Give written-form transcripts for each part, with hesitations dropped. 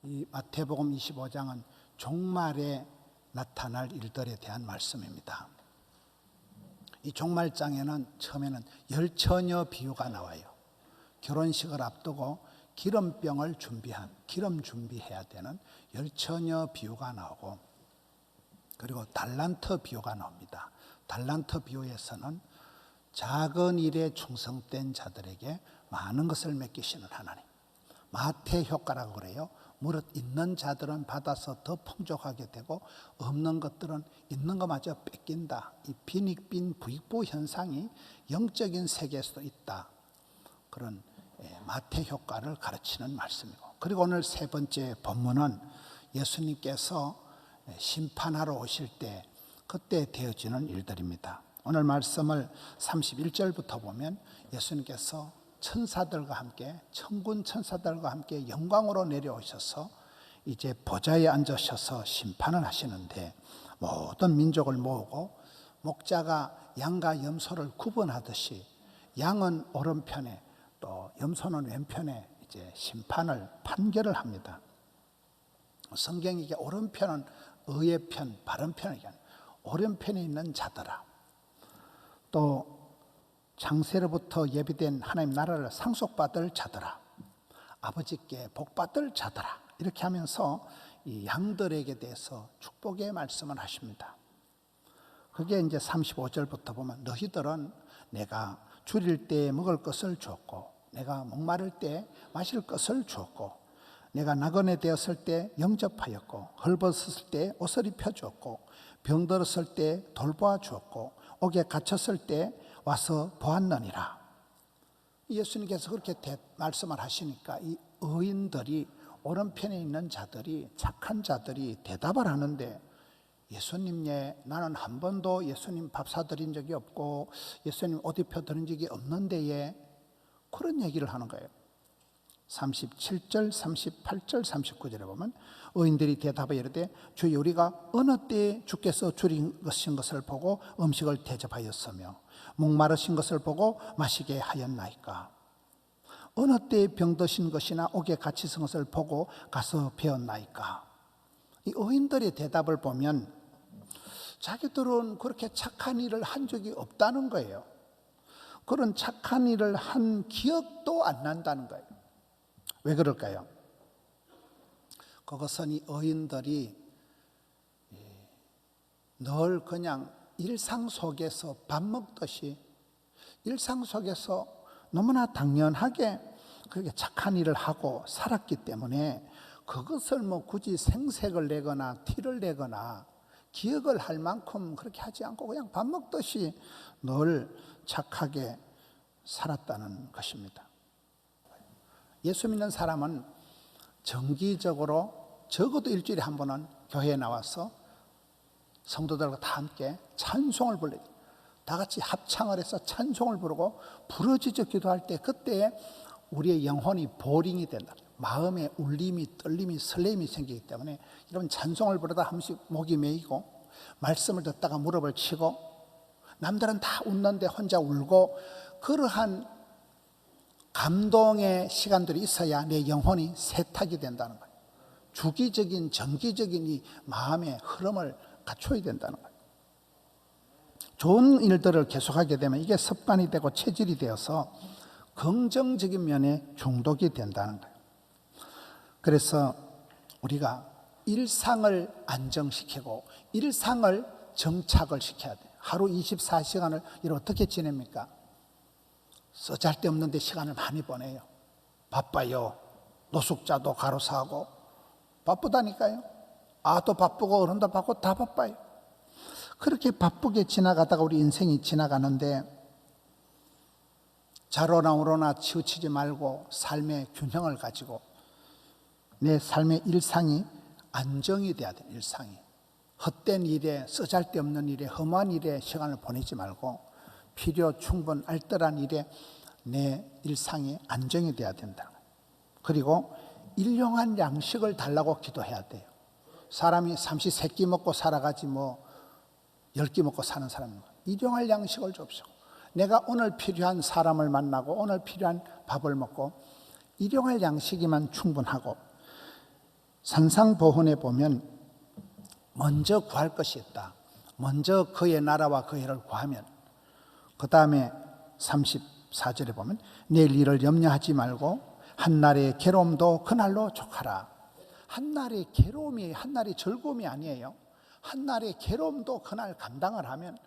이 마태복음 25장은 종말에 나타날 일들에 대한 말씀입니다. 이 종말장에는 처음에는 열처녀 비유가 나와요. 결혼식을 앞두고 기름병을 기름 준비해야 되는 열처녀 비유가 나오고, 그리고 달란트 비유가 나옵니다. 달란트 비유에서는 작은 일에 충성된 자들에게 많은 것을 맡기시는 하나님, 마태 효과라고 그래요. 무릇 있는 자들은 받아서 더 풍족하게 되고 없는 것들은 있는 것마저 뺏긴다. 이 빈익빈 부익부 현상이 영적인 세계에서도 있다. 그런 마태 효과를 가르치는 말씀이고, 그리고 오늘 세 번째 본문은 예수님께서 심판하러 오실 때 그때 되어지는 일들입니다. 오늘 말씀을 31절부터 보면 예수님께서 천사들과 함께, 천군 천사들과 함께 영광으로 내려오셔서 이제 보좌에 앉으셔서 심판을 하시는데, 모든 민족을 모으고 목자가 양과 염소를 구분하듯이 양은 오른편에 또 염소는 왼편에 이제 심판을 판결을 합니다. 성경이 이게 오른편은 의의 편, 바른 편을 얘기하는, 오른편에 있는 자들아, 또 창세로부터 예비된 하나님 나라를 상속받을 자들아, 아버지께 복받을 자들아, 이렇게 하면서 이 양들에게 대해서 축복의 말씀을 하십니다. 그게 이제 35절부터 보면, 너희들은 내가 줄일 때 먹을 것을 주었고, 내가 목마를 때 마실 것을 주었고, 내가 나그네 되었을 때 영접하였고, 헐벗었을 때 옷을 입혀주었고, 병들었을 때 돌보아 주었고, 옥에 갇혔을 때 와서 보았느니라. 예수님께서 그렇게 말씀을 하시니까 이 의인들이, 오른편에 있는 자들이, 착한 자들이 대답을 하는데, 예수님, 나는 한 번도 예수님 밥 사드린 적이 없고 예수님 옷 입혀드린 적이 없는데, 그런 얘기를 하는 거예요. 37절, 38절, 39절에 보면 의인들이 대답하여 이르되, 주여, 우리가 어느 때에 주께서 줄이신 것을 보고 음식을 대접하였으며 목마르신 것을 보고 마시게 하였나이까? 어느 때에 병드신 것이나 옥에 갇히신 것을 보고 가서 배웠나이까? 이 의인들의 대답을 보면 자기들은 그렇게 착한 일을 한 적이 없다는 거예요. 그런 착한 일을 한 기억도 안 난다는 거예요. 왜 그럴까요? 그것은 이 의인들이 늘 그냥 일상 속에서 밥 먹듯이, 일상 속에서 너무나 당연하게 그렇게 착한 일을 하고 살았기 때문에 그것을 뭐 굳이 생색을 내거나 티를 내거나 기억을 할 만큼 그렇게 하지 않고 그냥 밥 먹듯이 늘 착하게 살았다는 것입니다. 예수 믿는 사람은 정기적으로 적어도 일주일에 한 번은 교회에 나와서 성도들과 다 함께 찬송을 불러요. 다 같이 합창을 해서 찬송을 부르고 부르짖어 기도할 때, 그때 우리의 영혼이 보링이 된다. 마음에 울림이, 떨림이, 설렘이 생기기 때문에 이런 찬송을 부르다 한 번씩 목이 메이고, 말씀을 듣다가 무릎을 치고, 남들은 다 웃는데 혼자 울고, 그러한 감동의 시간들이 있어야 내 영혼이 세탁이 된다는 거예요. 주기적인, 정기적인 이 마음의 흐름을 갖춰야 된다는 거예요. 좋은 일들을 계속하게 되면 이게 습관이 되고 체질이 되어서 긍정적인 면에 중독이 된다는 거예요. 그래서 우리가 일상을 안정시키고 일상을 정착을 시켜야 돼요. 하루 24시간을 이렇게 어떻게 지냅니까? 쓰잘데없는데 시간을 많이 보내요. 바빠요. 노숙자도 가로사하고 바쁘다니까요. 아도 바쁘고 어른도 바쁘고 다 바빠요. 그렇게 바쁘게 지나가다가 우리 인생이 지나가는데, 자로나 우로나 치우치지 말고 삶의 균형을 가지고 내 삶의 일상이 안정이 돼야 돼요. 일상이 헛된 일에, 쓰잘데없는 일에, 험한 일에 시간을 보내지 말고 필요 충분 알뜰한 일에 내 일상이 안정이 돼야 된다. 그리고 일용할 양식을 달라고 기도해야 돼요. 사람이 삼시 세끼 먹고 살아가지 뭐 10끼 먹고 사는 사람입니다. 일용할 양식을 줍시오. 내가 오늘 필요한 사람을 만나고 오늘 필요한 밥을 먹고 일용할 양식이면 충분하고, 산상보훈에 보면 먼저 구할 것이 있다. 먼저 그의 나라와 그의 일을 구하면, 그 다음에 34절에 보면 내일 일을 염려하지 말고 한날의 괴로움도 그날로 족하라. 한날의 괴로움이 한날의 즐거움이 아니에요. 한날의 괴로움도 그날 감당을 하면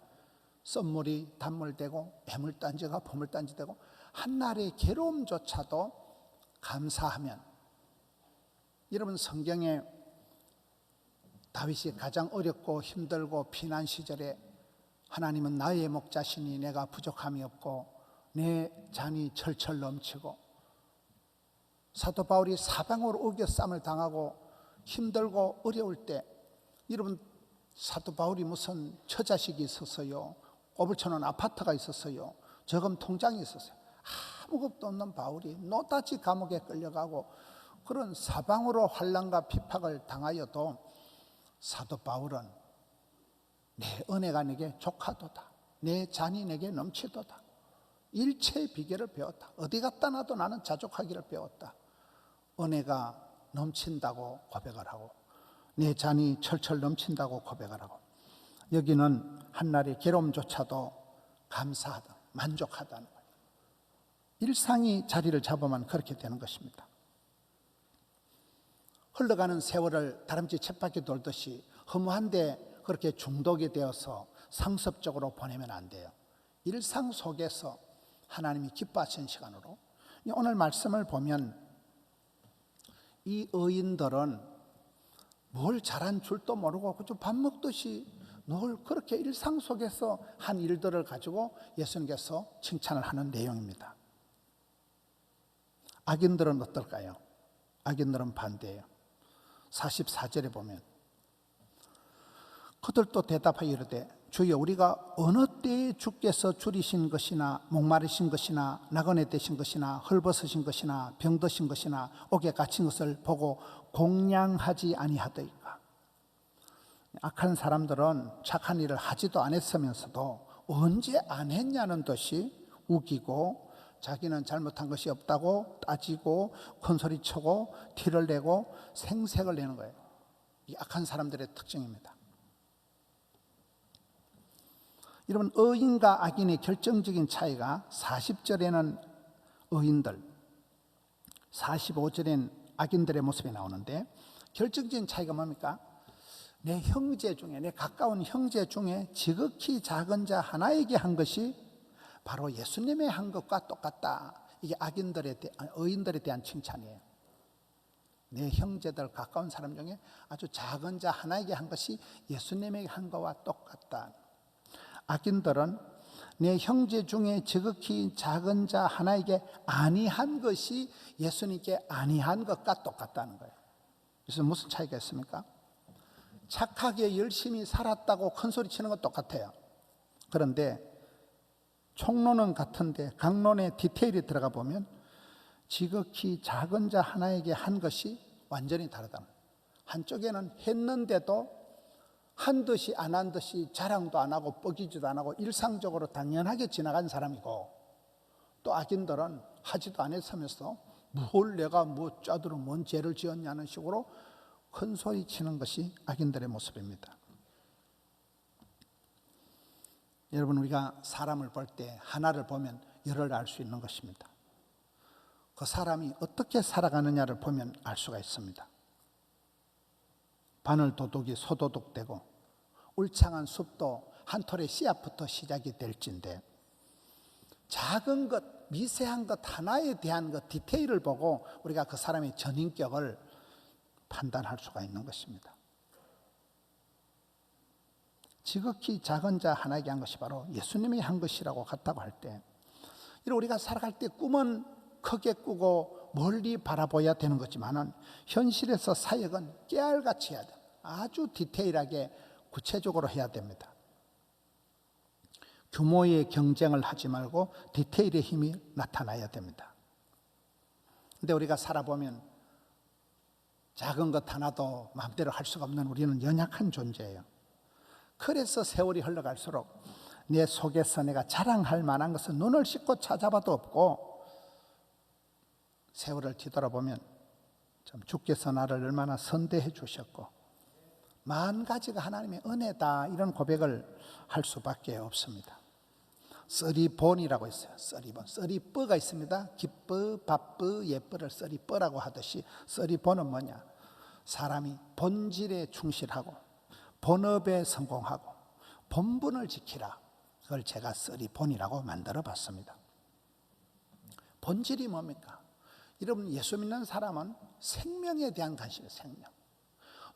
썸물이 단물되고 애물단지가 보물단지되고, 한날의 괴로움조차도 감사하면, 여러분 성경에 다윗이 가장 어렵고 힘들고 피난 시절에 하나님은 나의 목자시니 내가 부족함이 없고 내 잔이 철철 넘치고, 사도 바울이 사방으로 어겨쌈을 당하고 힘들고 어려울 때, 여러분 사도 바울이 무슨 처자식이 있었어요? 꼬불쳐놓은 아파트가 있었어요? 저금 통장이 있었어요? 아무것도 없는 바울이 노다지 감옥에 끌려가고 그런 사방으로 환난과 핍박을 당하여도 사도 바울은 내 은혜가 내게 족하도다, 내 잔이 내게 넘치도다, 일체의 비결을 배웠다. 어디 갔다 놔도 나는 자족하기를 배웠다. 은혜가 넘친다고 고백을 하고 내 잔이 철철 넘친다고 고백을 하고, 여기는 한날의 괴로움조차도 감사하다, 만족하다는 거예요. 일상이 자리를 잡으면 그렇게 되는 것입니다. 흘러가는 세월을 다람쥐 쳇바퀴 돌듯이 허무한데 그렇게 중독이 되어서 상습적으로 보내면 안 돼요. 일상 속에서 하나님이 기뻐하시는 시간으로, 오늘 말씀을 보면 이 의인들은 뭘 잘한 줄도 모르고 그저 밥 먹듯이 늘 그렇게 일상 속에서 한 일들을 가지고 예수님께서 칭찬을 하는 내용입니다. 악인들은 어떨까요? 악인들은 반대예요. 44절에 보면 그들도 대답하여 이르되 주여 우리가 어느 때에 주께서 줄이신 것이나 목마르신 것이나 나그네 되신 것이나 헐벗으신 것이나 병드신 것이나 옥에 갇힌 것을 보고 공양하지 아니하더이까. 악한 사람들은 착한 일을 하지도 않았으면서도 언제 안 했냐는 듯이 우기고 자기는 잘못한 것이 없다고 따지고 큰소리치고 티를 내고 생색을 내는 거예요. 이 악한 사람들의 특징입니다. 여러분, 의인과 악인의 결정적인 차이가 40절에는 의인들, 45절엔 악인들의 모습이 나오는데, 결정적인 차이가 뭡니까? 내 형제 중에, 내 가까운 형제 중에 지극히 작은 자 하나에게 한 것이 바로 예수님의 한 것과 똑같다. 이게 의인들에 대한 칭찬이에요. 내 형제들, 가까운 사람 중에 아주 작은 자 하나에게 한 것이 예수님에게 한 것과 똑같다. 악인들은 내 형제 중에 지극히 작은 자 하나에게 아니한 것이 예수님께 아니한 것과 똑같다는 거예요. 그래서 무슨 차이가 있습니까? 착하게 열심히 살았다고 큰소리 치는 건 똑같아요. 그런데 총론은 같은데 강론의 디테일이 들어가 보면 지극히 작은 자 하나에게 한 것이 완전히 다르다는 거예요. 한쪽에는 했는데도 한 듯이 안 한 듯이 자랑도 안 하고 뻐기지도 안 하고 일상적으로 당연하게 지나간 사람이고, 또 악인들은 하지도 않았으면서 뭘 내가 뭐 짜들어 뭔 죄를 지었냐는 식으로 큰 소리 치는 것이 악인들의 모습입니다. 여러분, 우리가 사람을 볼 때 하나를 보면 열을 알 수 있는 것입니다. 그 사람이 어떻게 살아가느냐를 보면 알 수가 있습니다. 바늘 도둑이 소도둑되고 울창한 숲도 한 톨의 씨앗부터 시작이 될진데, 작은 것, 미세한 것 하나에 대한 것 디테일을 보고 우리가 그 사람의 전인격을 판단할 수가 있는 것입니다. 지극히 작은 자 하나에게 한 것이 바로 예수님이 한 것이라고 같다고 할 때, 우리가 살아갈 때 꿈은 크게 꾸고 멀리 바라봐야 되는 거지만은 현실에서 사역은 깨알같이 해야 돼요. 아주 디테일하게 구체적으로 해야 됩니다. 규모의 경쟁을 하지 말고 디테일의 힘이 나타나야 됩니다. 근데 우리가 살아보면 작은 것 하나도 마음대로 할 수가 없는 우리는 연약한 존재예요. 그래서 세월이 흘러갈수록 내 속에서 내가 자랑할 만한 것은 눈을 씻고 찾아봐도 없고, 세월을 뒤돌아보면 참 주께서 나를 얼마나 선대해 주셨고 만 가지가 하나님의 은혜다, 이런 고백을 할 수밖에 없습니다. 쓰리본이라고 있어요. 쓰리본, 쓰리뿌가 있습니다. 기쁘, 바쁘, 예쁘를 쓰리뿌라고 하듯이 쓰리본은 뭐냐? 사람이 본질에 충실하고 본업에 성공하고 본분을 지키라. 그걸 제가 쓰리본이라고 만들어 봤습니다. 본질이 뭡니까? 여러분, 예수 믿는 사람은 생명에 대한 관심이에요. 생명.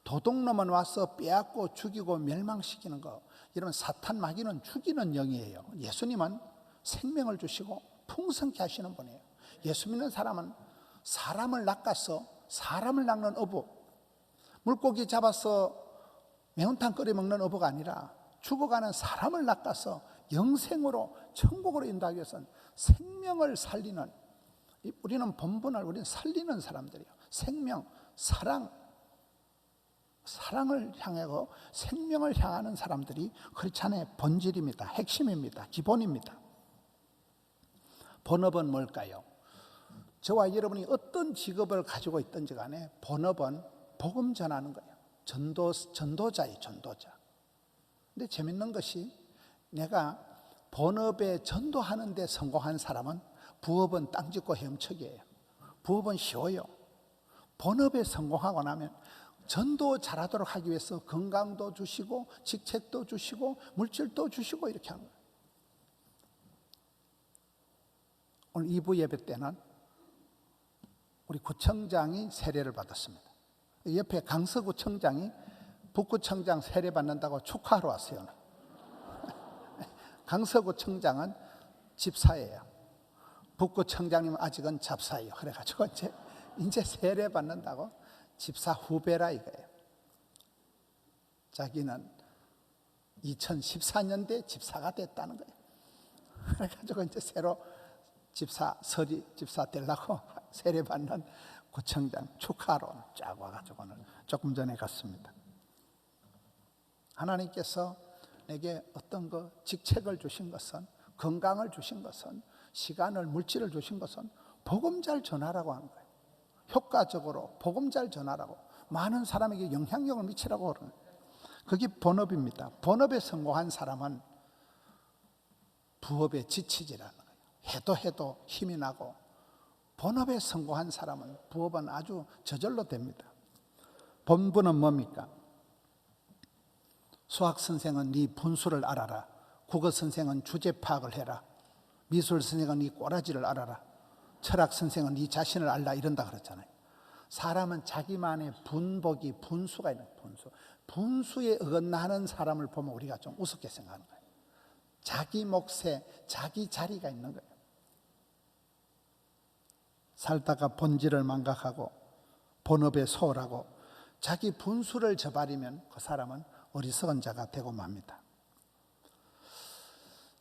도둑놈은 와서 빼앗고 죽이고 멸망시키는 거, 이런 사탄 마귀는 죽이는 영이에요. 예수님은 생명을 주시고 풍성케 하시는 분이에요. 예수 믿는 사람은 사람을 낚아서 사람을 낚는 어부, 물고기 잡아서 매운탕 끓여 먹는 어부가 아니라 죽어가는 사람을 낚아서 영생으로 천국으로 인도하기 위해서는 생명을 살리는, 우리는 본분을 우리는 살리는 사람들이에요. 생명, 사랑을 향하고 생명을 향하는 사람들이 크리스찬의 본질입니다. 핵심입니다. 기본입니다. 본업은 뭘까요? 저와 여러분이 어떤 직업을 가지고 있든지 간에 본업은 복음 전하는 거예요. 전도자예요. 전도자. 근데 재밌는 것이, 내가 본업에 전도하는 데 성공한 사람은 부업은 땅짓고 헤엄치기예요. 부업은 쉬워요. 본업에 성공하고 나면 전도 잘하도록 하기 위해서 건강도 주시고 직책도 주시고 물질도 주시고 이렇게 하는 거예요. 오늘 2부 예배 때는 우리 구청장이 세례를 받았습니다. 옆에 강서구청장이 북구청장 세례 받는다고 축하하러 왔어요. 강서구청장은 집사예요. 북구청장님은 아직은 잡사예요. 그래가지고 이제 세례 받는다고 집사 후배라 이거예요. 자기는 2014년도에 집사가 됐다는 거예요. 그래가지고 이제 새로 집사 되려고 세례 받는 구청장 축하로 쫙 와가지고는 조금 전에 갔습니다. 하나님께서 내게 어떤 직책을 주신 것은, 건강을 주신 것은, 시간을, 물질을 주신 것은 복음 잘 전하라고 하는 거예요. 효과적으로 복음 잘 전하라고, 많은 사람에게 영향력을 미치라고 그러는 거예요. 그게 본업입니다. 본업에 성공한 사람은 부업에 지치지라는 거예요. 해도 힘이 나고, 본업에 성공한 사람은 부업은 아주 저절로 됩니다. 본분은 뭡니까? 수학 선생은 네 분수를 알아라. 국어 선생은 주제 파악을 해라. 미술 선생은 네 꼬라지를 알아라. 철학 선생은 네 자신을 알라, 이런다 그랬잖아요. 사람은 자기만의 분수가 있는 거예요. 분수에 어긋나는 사람을 보면 우리가 좀 우습게 생각하는 거예요. 자기 몫에 자기 자리가 있는 거예요. 살다가 본질을 망각하고 본업에 소홀하고 자기 분수를 저버리면 그 사람은 어리석은 자가 되고 맙니다.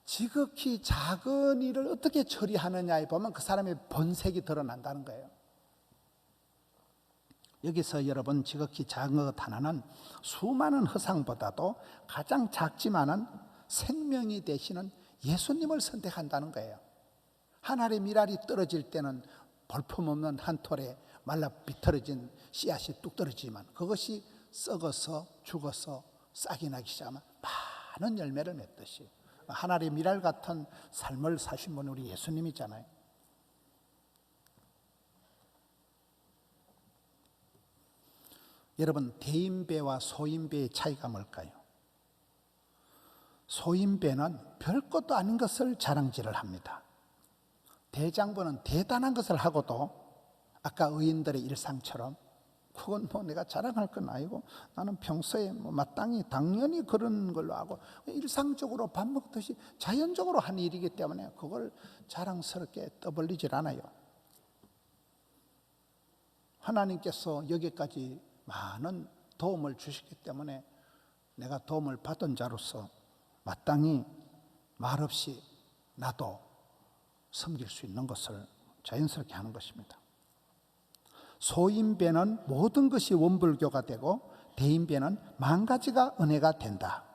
지극히 작은 일을 어떻게 처리하느냐에 보면 그 사람의 본색이 드러난다는 거예요. 여기서 여러분, 지극히 작은 것 하나는 수많은 허상보다도 가장 작지만은 생명이 되시는 예수님을 선택한다는 거예요. 하늘의 미랄이 떨어질 때는 볼품없는 한 톨에 말라 비틀어진 씨앗이 뚝 떨어지지만 그것이 썩어서 죽어서 싹이 나기 시작하면 많은 열매를 맺듯이 하늘의 미랄 같은 삶을 사신 분이 우리 예수님이잖아요. 여러분, 대인배와 소인배의 차이가 뭘까요? 소인배는 별것도 아닌 것을 자랑질을 합니다. 대장부는 대단한 것을 하고도 아까 의인들의 일상처럼 그건 내가 자랑할 건 아니고 나는 평소에 마땅히 당연히 그런 걸로 하고 일상적으로 밥 먹듯이 자연적으로 하는 일이기 때문에 그걸 자랑스럽게 떠벌리질 않아요. 하나님께서 여기까지 많은 도움을 주시기 때문에 내가 도움을 받은 자로서 마땅히 말없이 나도 섬길 수 있는 것을 자연스럽게 하는 것입니다. 소인배는 모든 것이 원불교가 되고 대인배는 만 가지가 은혜가 된다.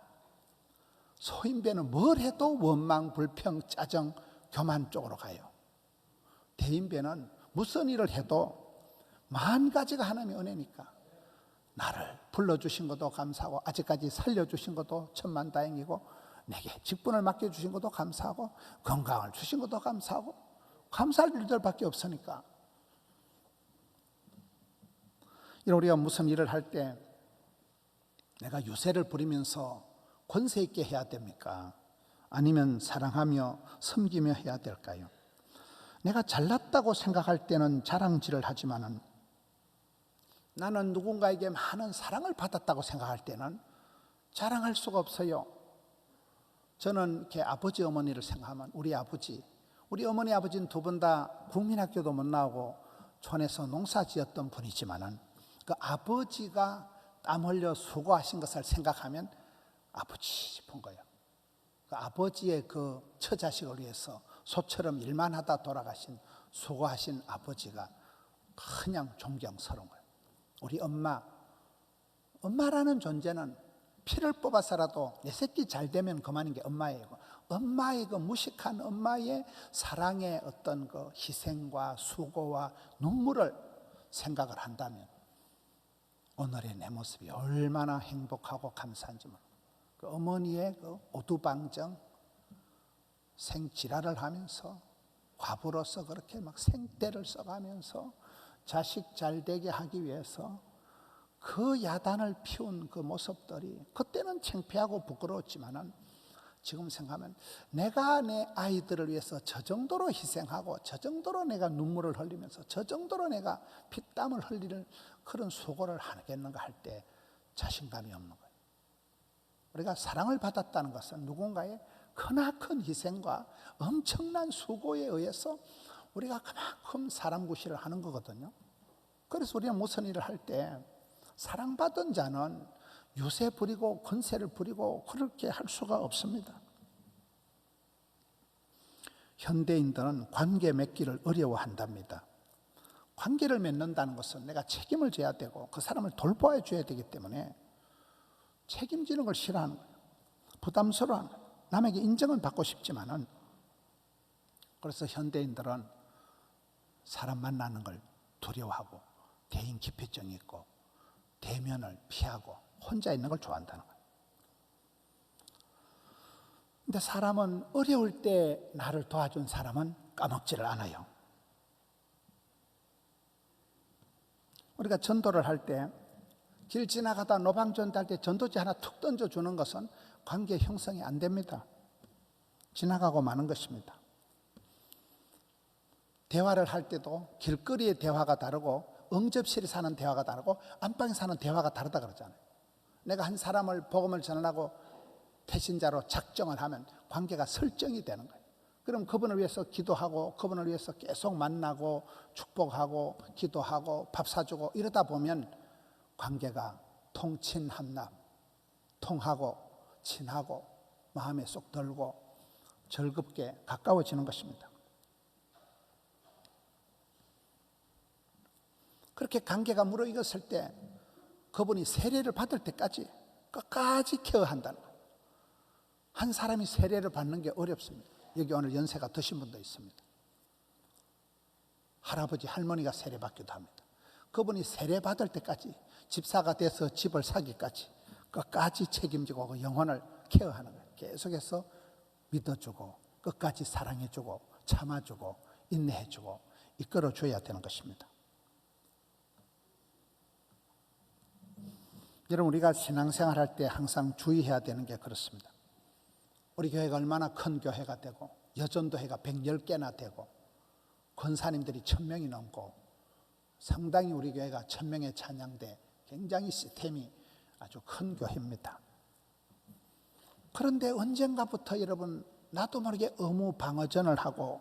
소인배는 뭘 해도 원망, 불평, 짜증, 교만 쪽으로 가요. 대인배는 무슨 일을 해도 만 가지가 하나님의 은혜니까 나를 불러주신 것도 감사하고 아직까지 살려주신 것도 천만다행이고 내게 직분을 맡겨주신 것도 감사하고 건강을 주신 것도 감사하고 감사할 일들밖에 없으니까. 우리가 무슨 일을 할 때 내가 유세를 부리면서 권세 있게 해야 됩니까? 아니면 사랑하며 섬기며 해야 될까요? 내가 잘났다고 생각할 때는 자랑질을 하지만은 나는 누군가에게 많은 사랑을 받았다고 생각할 때는 자랑할 수가 없어요. 저는 이렇게 아버지 어머니를 생각하면 우리 아버지, 우리 어머니 아버지는 두 분 다 국민학교도 못 나오고 촌에서 농사 지었던 분이지만은 그 아버지가 땀 흘려 수고하신 것을 생각하면 아버지 싶은 거예요. 그 아버지의 그 처자식을 위해서 소처럼 일만 하다 돌아가신 수고하신 아버지가 그냥 존경스러운 거예요. 우리 엄마라는 존재는 피를 뽑아서라도 내 새끼 잘 되면 그만인 게 엄마예요. 엄마의 그 무식한 엄마의 사랑의 어떤 그 희생과 수고와 눈물을 생각을 한다면 오늘의 내 모습이 얼마나 행복하고 감사한지 모릅니다. 그 어머니의 그 오두방정 생지랄을 하면서 과부로서 그렇게 막 생떼를 써가면서 자식 잘 되게 하기 위해서 그 야단을 피운 그 모습들이 그때는 창피하고 부끄러웠지만은 지금 생각하면 내가 내 아이들을 위해서 저 정도로 희생하고 저 정도로 내가 눈물을 흘리면서 저 정도로 내가 피땀을 흘리는 그런 수고를 하겠는가 할 때 자신감이 없는 거예요. 우리가 사랑을 받았다는 것은 누군가의 크나큰 희생과 엄청난 수고에 의해서 우리가 그만큼 사람 구실을 하는 거거든요. 그래서 우리가 무슨 일을 할 때 사랑받은 자는 유세 부리고 권세를 부리고 그렇게 할 수가 없습니다. 현대인들은 관계 맺기를 어려워한답니다. 관계를 맺는다는 것은 내가 책임을 져야 되고 그 사람을 돌보아 줘야 되기 때문에 책임지는 걸 싫어하는 거예요. 부담스러워하는 거예요. 남에게 인정을 받고 싶지만은 그래서 현대인들은 사람 만나는 걸 두려워하고 대인 기피증이 있고 대면을 피하고 혼자 있는 걸 좋아한다는 거예요. 근데 사람은 어려울 때 나를 도와준 사람은 까먹지를 않아요. 우리가 전도를 할 때 길 지나가다 노방전도 할 때 전도지 하나 툭 던져주는 것은 관계 형성이 안 됩니다. 지나가고 마는 것입니다. 대화를 할 때도 길거리의 대화가 다르고 응접실에 사는 대화가 다르고 안방에 사는 대화가 다르다 그러잖아요. 내가 한 사람을 복음을 전하고 배신자로 작정을 하면 관계가 설정이 되는 거예요. 그럼 그분을 위해서 기도하고 그분을 위해서 계속 만나고 축복하고 기도하고 밥 사주고 이러다 보면 관계가 통친합납, 통하고 친하고 마음에 쏙 들고 즐겁게 가까워지는 것입니다. 그렇게 관계가 무르익었을 때 그분이 세례를 받을 때까지 끝까지 케어한다는 거예요. 한 사람이 세례를 받는 게 어렵습니다. 여기 오늘 연세가 드신 분도 있습니다. 할아버지 할머니가 세례 받기도 합니다. 그분이 세례 받을 때까지 집사가 돼서 집을 사기까지 끝까지 책임지고 그 영혼을 케어하는 거예요. 계속해서 믿어주고 끝까지 사랑해주고 참아주고 인내해주고 이끌어줘야 되는 것입니다. 여러분, 우리가 신앙생활 할 때 항상 주의해야 되는 게 그렇습니다. 우리 교회가 얼마나 큰 교회가 되고 여전도회가 110개나 되고 권사님들이 1000명이 넘고 상당히 우리 교회가 1000명의 찬양대 굉장히 시스템이 아주 큰 교회입니다. 그런데 언젠가부터 여러분 나도 모르게 의무 방어전을 하고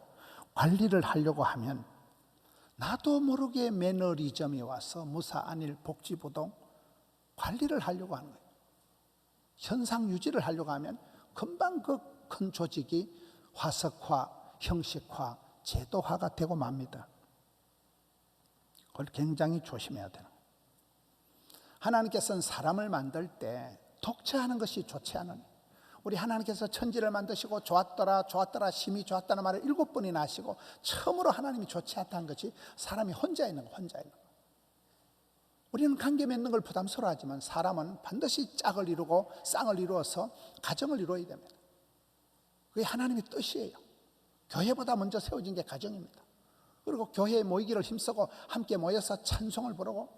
관리를 하려고 하면 나도 모르게 매너리즘이 와서 무사 안일 복지부동 관리를 하려고 하는 거예요. 현상 유지를 하려고 하면 금방 그 큰 조직이 화석화, 형식화, 제도화가 되고 맙니다. 그걸 굉장히 조심해야 되는 거예요. 하나님께서는 사람을 만들 때 독차하는 것이 좋지 않으니 우리 하나님께서 천지를 만드시고 좋았더라 좋았더라 심히 좋았다는 말을 7번이나 하시고 처음으로 하나님이 좋지 않다는 것이 사람이 혼자 있는 거 혼자 있는 거. 우리는 관계 맺는 걸 부담스러워하지만 사람은 반드시 짝을 이루고 쌍을 이루어서 가정을 이루어야 됩니다. 그게 하나님의 뜻이에요. 교회보다 먼저 세워진 게 가정입니다. 그리고 교회에 모이기를 힘쓰고 함께 모여서 찬송을 부르고,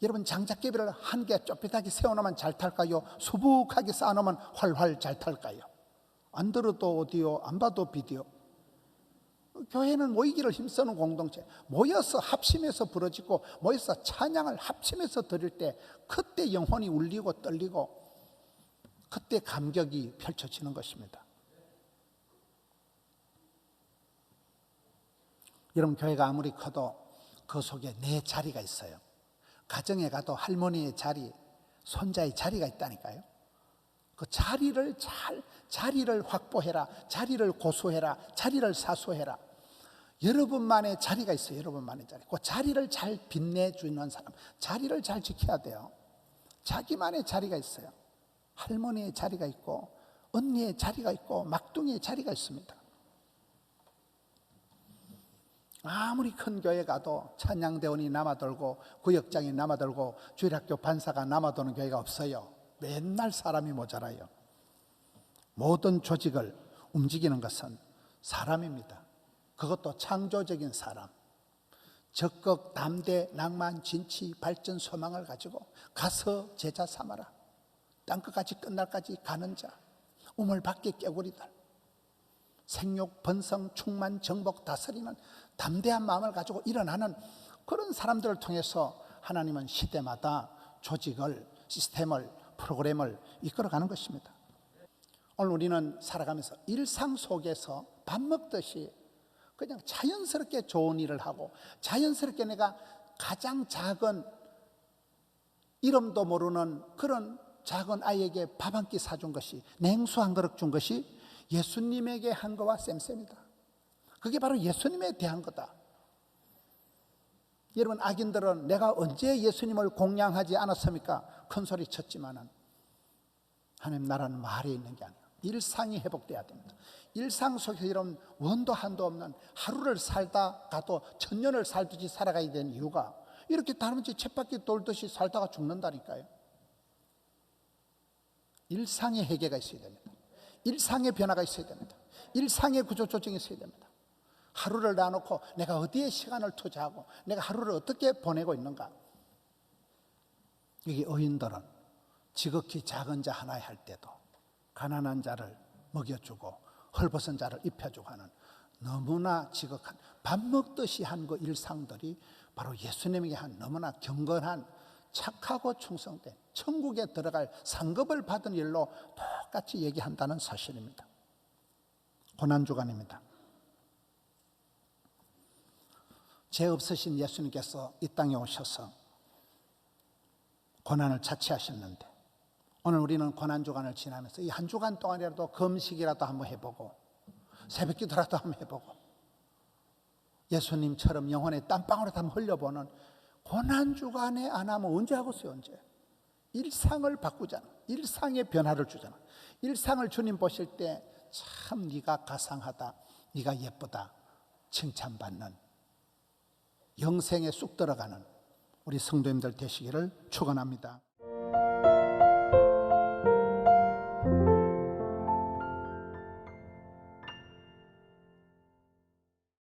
여러분 장작개비를 한 개 좁빗하게 세워놓으면 잘 탈까요? 수북하게 쌓아놓으면 활활 잘 탈까요? 안 들어도 오디오, 안 봐도 비디오. 교회는 모이기를 힘쓰는 공동체, 모여서 합심해서 부르짖고 모여서 찬양을 합심해서 드릴 때 그때 영혼이 울리고 떨리고 그때 감격이 펼쳐지는 것입니다. 여러분 교회가 아무리 커도 그 속에 내 자리가 있어요. 가정에 가도 할머니의 자리, 손자의 자리가 있다니까요. 그 자리를 확보해라, 자리를 고수해라, 자리를 사수해라. 여러분만의 자리가 있어요. 여러분만의 자리. 그 자리를 잘 빛내주는 사람, 자리를 잘 지켜야 돼요. 자기만의 자리가 있어요. 할머니의 자리가 있고 언니의 자리가 있고 막둥이의 자리가 있습니다. 아무리 큰 교회 가도 찬양대원이 남아돌고 구역장이 남아돌고 주일학교 반사가 남아도는 교회가 없어요. 맨날 사람이 모자라요. 모든 조직을 움직이는 것은 사람입니다. 그것도 창조적인 사람, 적극, 담대, 낭만, 진취, 발전, 소망을 가지고 가서 제자 삼아라. 땅끝까지 끝날까지 가는 자, 우물 밖에 깨구리들, 생욕, 번성, 충만, 정복, 다스리는 담대한 마음을 가지고 일어나는 그런 사람들을 통해서 하나님은 시대마다 조직을, 시스템을, 프로그램을 이끌어가는 것입니다. 오늘 우리는 살아가면서 일상 속에서 밥 먹듯이 그냥 자연스럽게 좋은 일을 하고 자연스럽게 내가 가장 작은 이름도 모르는 그런 작은 아이에게 밥 한 끼 사준 것이, 냉수 한 그릇 준 것이 예수님에게 한 거와 쌤쌤이다. 그게 바로 예수님에 대한 거다. 여러분 악인들은 내가 언제 예수님을 공양하지 않았습니까? 큰 소리 쳤지만은 하나님 나라는 말에 있는 게 아니에요. 일상이 회복돼야 됩니다. 일상 속에서 이런 원도 한도 없는 하루를 살다 가도 천년을 살듯이 살아가야 되는 이유가 이렇게 다람쥐 쳇바퀴 돌듯이 살다가 죽는다니까요. 일상의 회개가 있어야 됩니다. 일상의 변화가 있어야 됩니다. 일상의 구조조정이 있어야 됩니다. 하루를 놔놓고 내가 어디에 시간을 투자하고 내가 하루를 어떻게 보내고 있는가. 여기 의인들은 지극히 작은 자 하나에 할 때도 가난한 자를 먹여주고 헐벗은 자를 입혀주고 하는 너무나 지극한 밥 먹듯이 한 그 일상들이 바로 예수님에게 한 너무나 경건한 착하고 충성된 천국에 들어갈 상급을 받은 일로 똑같이 얘기한다는 사실입니다. 고난주간입니다. 죄 없으신 예수님께서 이 땅에 오셔서 고난을 자취하셨는데 오늘 우리는 고난주간을 지나면서 이 한 주간 동안이라도 금식이라도 한번 해보고 새벽기도라도 한번 해보고 예수님처럼 영혼의 땀방울을 한번 흘려보는 고난주간에 안 하면 언제 하겠어요? 언제? 일상을 바꾸잖아. 일상의 변화를 주잖아. 일상을 주님 보실 때 참 네가 가상하다, 네가 예쁘다 칭찬받는 영생에 쑥 들어가는 우리 성도님들 되시기를 축원합니다.